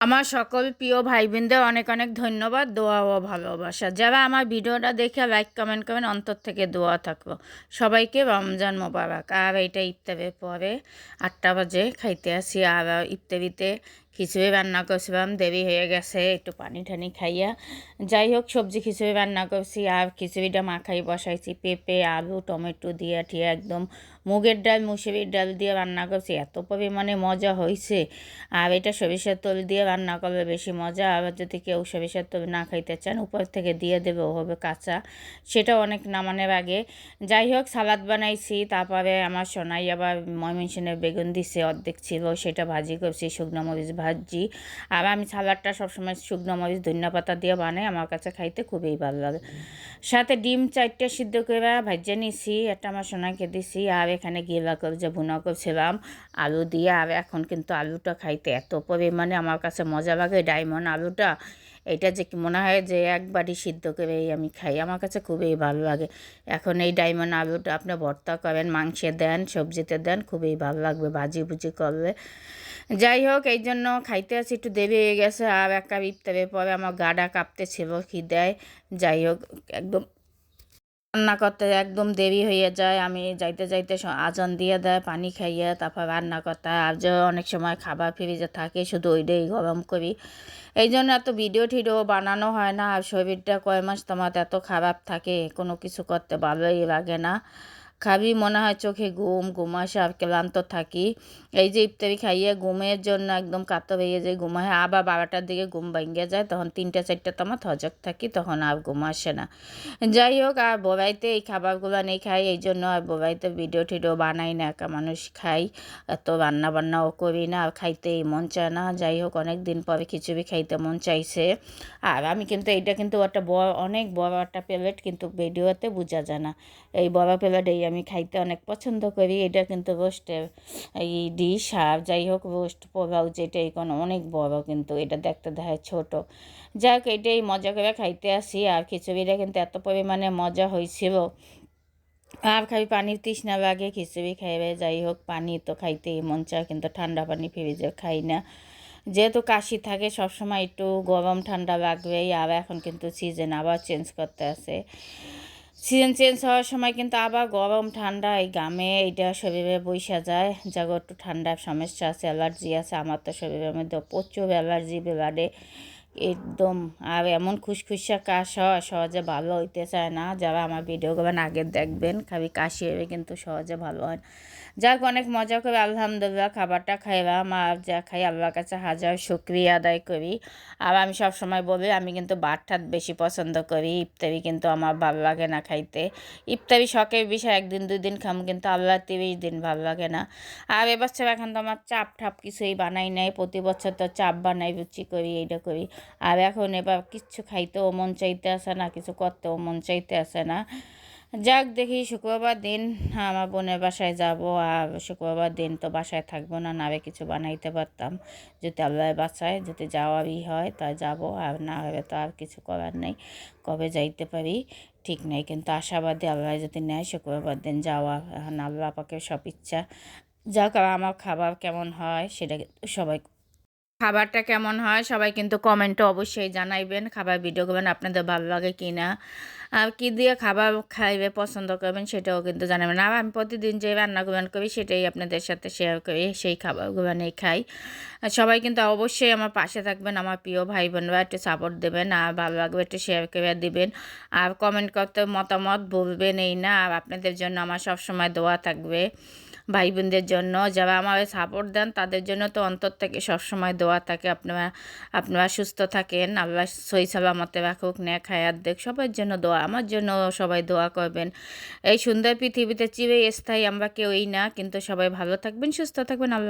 আমার সকল প্রিয় ভাই বোনদের অনেক অনেক ধন্যবাদ, দোয়া ও ভালোবাসা। যারা আমার ভিডিওটা দেখে লাইক কমেন্ট করবেন, অন্তর থেকে দোয়া থাকবো। সবাইকে রমজান মোবারক। আর এটা ইফতারের পরে 8টা বাজে খাইতে আসি। আর ইফতারিতে খিচুড়ি রান্না করছিলাম, দেরি হয়ে গেছে, একটু পানি টানি খাইয়া। যাই হোক, সবজি খিচুড়ি রান্না করছি আর খিচুড়িটা মাখাই বসাইছি পেঁপে আলু টমেটো দিয়ে ঠিয়ে একদম মুগের ডাল মুসুরির ডাল দিয়ে রান্না করছি। এত পরিমাণে মজা হয়েছে। আর এটা সরিষার তেল দিয়ে রান্না করলে বেশি মজা। আবার যদি কেউ সরিষার তেল না খাইতে চান, উপর থেকে দিয়ে দেবে, হবে কাঁচা, সেটা অনেক নামানোর আগে। যাই হোক, সালাদ বানাইছি। তারপরে আমার সোনাই আবার ময়মনসিংহের বেগুন দিছে, অর্ধেক ছিল, সেটা ভাজি করছি, শুকনো মরিচ ভাজি। আর আমি সালাদটা সবসময় শুকনো মরিচ ধনিয়া পাতা দিয়ে বানাই, আমার কাছে খাইতে খুবই ভালো লাগে। সাথে ডিম 4টে সিদ্ধ করে ভাজিয়ে নিছি, একটা আমার সোনাইকে দিছি। আর এখানে গিলা করে যে ভুনা করছিলাম আলু দিয়ে। আর এখন কিন্তু আলুটা খাইতে এত পরিমাণে আমার কাছে মজা লাগে, ডায়মন্ড আলুটা। এটা যে কি মনে হয় যে একবারই সিদ্ধ করেই আমি খাই, আমার কাছে খুবই ভালো লাগে। এখন এই ডায়মন্ড আলুটা আপনি ভর্তা করেন, মাংসে দেন, সবজিতে দেন, খুবই ভালো লাগবে ভাজি ভুজি করলে। যাই হোক, এই জন্য খাইতে আছি, একটু দেরি হয়ে গেছে। আর এক কাপ ইফতারের পরে আমার গাটা কাঁপতেছিল খিদায়। যাই হোক, একদম রান্না করতে একদম দেরি হয়ে যায়। আমি যাইতে যাইতে আজান দিয়ে দেয়, পানি খাইয়ে তারপর রান্না করতে হয়। আর যে অনেক সময় খাবার ফ্রিজে থাকে, শুধু ওইটাই গরম করি। এই জন্য এত ভিডিও টিডিও বানানো হয় না। আর শরীরটা কয় মাস তোমার এত খারাপ থাকে, কোনো কিছু করতে ভালোই লাগে না। খাবি মনে হয় চোখে ঘুম আসে আর ক্লান্ত থাকি। এই যে ইফতারি খাইয়ে ঘুমের জন্য একদম কাতর হয়ে যায়, ঘুম হয়। আবার 12টার দিকে ঘুম ভেঙে যায়, তখন 3টা 4টা তোমার হজক থাকি, তখন আর ঘুম আসে না। যাই হোক, আর বোবাইতে এই খাবারগুলো নেই খাই, এই জন্য আর বোবাইতে ভিডিও টিডিও বানাই না, একা মানুষ খাই, এত রান্না বান্নাও করি না, আর খাইতেই মন চায় না। যাই হোক, অনেক দিন পরে খিচুড়ি খাইতে মন চাইছে। আর আমি কিন্তু এইটা কিন্তু একটা বড়, অনেক বড় একটা প্লেট, কিন্তু ভিডিওতে বোঝা যায় না। এই বড় প্লেট এই আমি খাইতে অনেক পছন্দ করি। এটা কিন্তু রোস্টের এই ডিশ। আর যাই হোক, রোস্ট পোলাও যেটা এখন অনেক বড়, কিন্তু এটা দেখতে দেখায় ছোট। যাক, এটাই মজা করে খাইতে আসি। আর খিচুড়িটা কিন্তু এত পরিমাণে মজা হয়েছিল, আর খালি পানির তৃষ্ণা লাগে খিচুড়ি খাইবে। যাই হোক, পানি তো খাইতেই মন চায়, কিন্তু ঠান্ডা পানি ফ্রিজে খাই না, যেহেতু কাশি থাকে সবসময়, একটু গরম ঠান্ডা লাগবেই। আর এখন কিন্তু সিজন আবার চেঞ্জ করতে আছে, সিজন চেঞ্জ হওয়ার সময় কিন্তু আবার গরম ঠান্ডা এই গামে এইটা শরীরে বইসা যায়। যাগো একটু ঠান্ডার সমস্যা আছে, অ্যালার্জি আছে, আমার তো শরীরের মধ্যে প্রচুর অ্যালার্জি বেলাডে একদম। আর এমন খুশখুশা কাশ হয়, সহজে ভালো হইতে চায় না। যারা আমার ভিডিওগুলো আগে দেখবেন, খালি কাশি হবে, কিন্তু সহজে ভালো হয়। যাক, অনেক মজা করে আলহামদুলিল্লাহ খাবারটা খাইলাম। আর যা খাই আল্লাহর কাছে হাজার শুকরিয়া আদায় করি। আর আমি সব সময় বলি, আমি কিন্তু ভাত ঠাত বেশি পছন্দ করি, ইফতারি কিন্তু আমার ভালো লাগে না খাইতে। ইফতারি শখের বিষয়, 1 দিন 2 দিন খাম, কিন্তু আল্লাহ 30 দিন ভালো লাগে না। আর এবছর এখন তো আমার চাপ ঠাপ কিছুই বানাই নাই, প্রতি বছর তো চাপ বানাই, রুচি করি, এইটা করি। আর এখন এবার কিচ্ছু খাইতেও মন চাইতে আসে না, কিছু করতেও মন চাইতে আসে না। যাক, দেখি শুক্রবার দিন আমার বোনের বাসায় যাব। আর শুক্রবার দিন তো বাসায় থাকবো না, নারে কিছু বানাইতে পারতাম, যদি আল্লাহ বাসায় যদি যাওয়ারই হয় তা যাব, আর না হবে তো আর কিছু করার নেই। কবে যাইতে পারি ঠিক নেই, কিন্তু আশাবাদী আল্লাহ যদি নেয় শুক্রবার দিন যাওয়া। এখন আল্লাহ পাকে সব ইচ্ছা। যাক, আর আমার খাবার কেমন হয় সেটা সবাই, খাবারটা কেমন হয় সবাই কিন্তু কমেন্টে অবশ্যই জানাইবেন। খাবার ভিডিও করবেন আপনাদের ভালো লাগে কি না, আর কী দিয়ে খাবার খাইবে পছন্দ করবেন সেটাও কিন্তু জানাবেন। আর আমি প্রতিদিন যে রান্নাগুলো করি সেটাই আপনাদের সাথে শেয়ার করি, সেই খাবারগুলো নিয়ে খাই। আর সবাই কিন্তু অবশ্যই আমার পাশে থাকবেন, আমার প্রিয় ভাই বোনরা, একটু সাপোর্ট দেবেন। আর ভালো লাগবে একটু শেয়ার করে দিবেন। আর কমেন্ট করতে মতামত বলবেন এই না। আর আপনাদের জন্য আমার সবসময় দোয়া থাকবে, ভাই বোনদের জন্য যারা আমার সাপোর্ট দেন তাদের জন্য তো অন্তর থেকে সবসময় দোয়া থাকে। আপনারা আপনারা সুস্থ থাকেন, আল্লাহ সহি সালামতে রাখুক, নেক হায়াত দেখ, সবার জন্য দোয়া, আমার জন্য সবাই দোয়া করবেন। এই সুন্দর পৃথিবীতে চিরস্থায়ী আমরা কেউই না, কিন্তু সবাই ভালো থাকবেন, সুস্থ থাকবেন। আল্লাহ।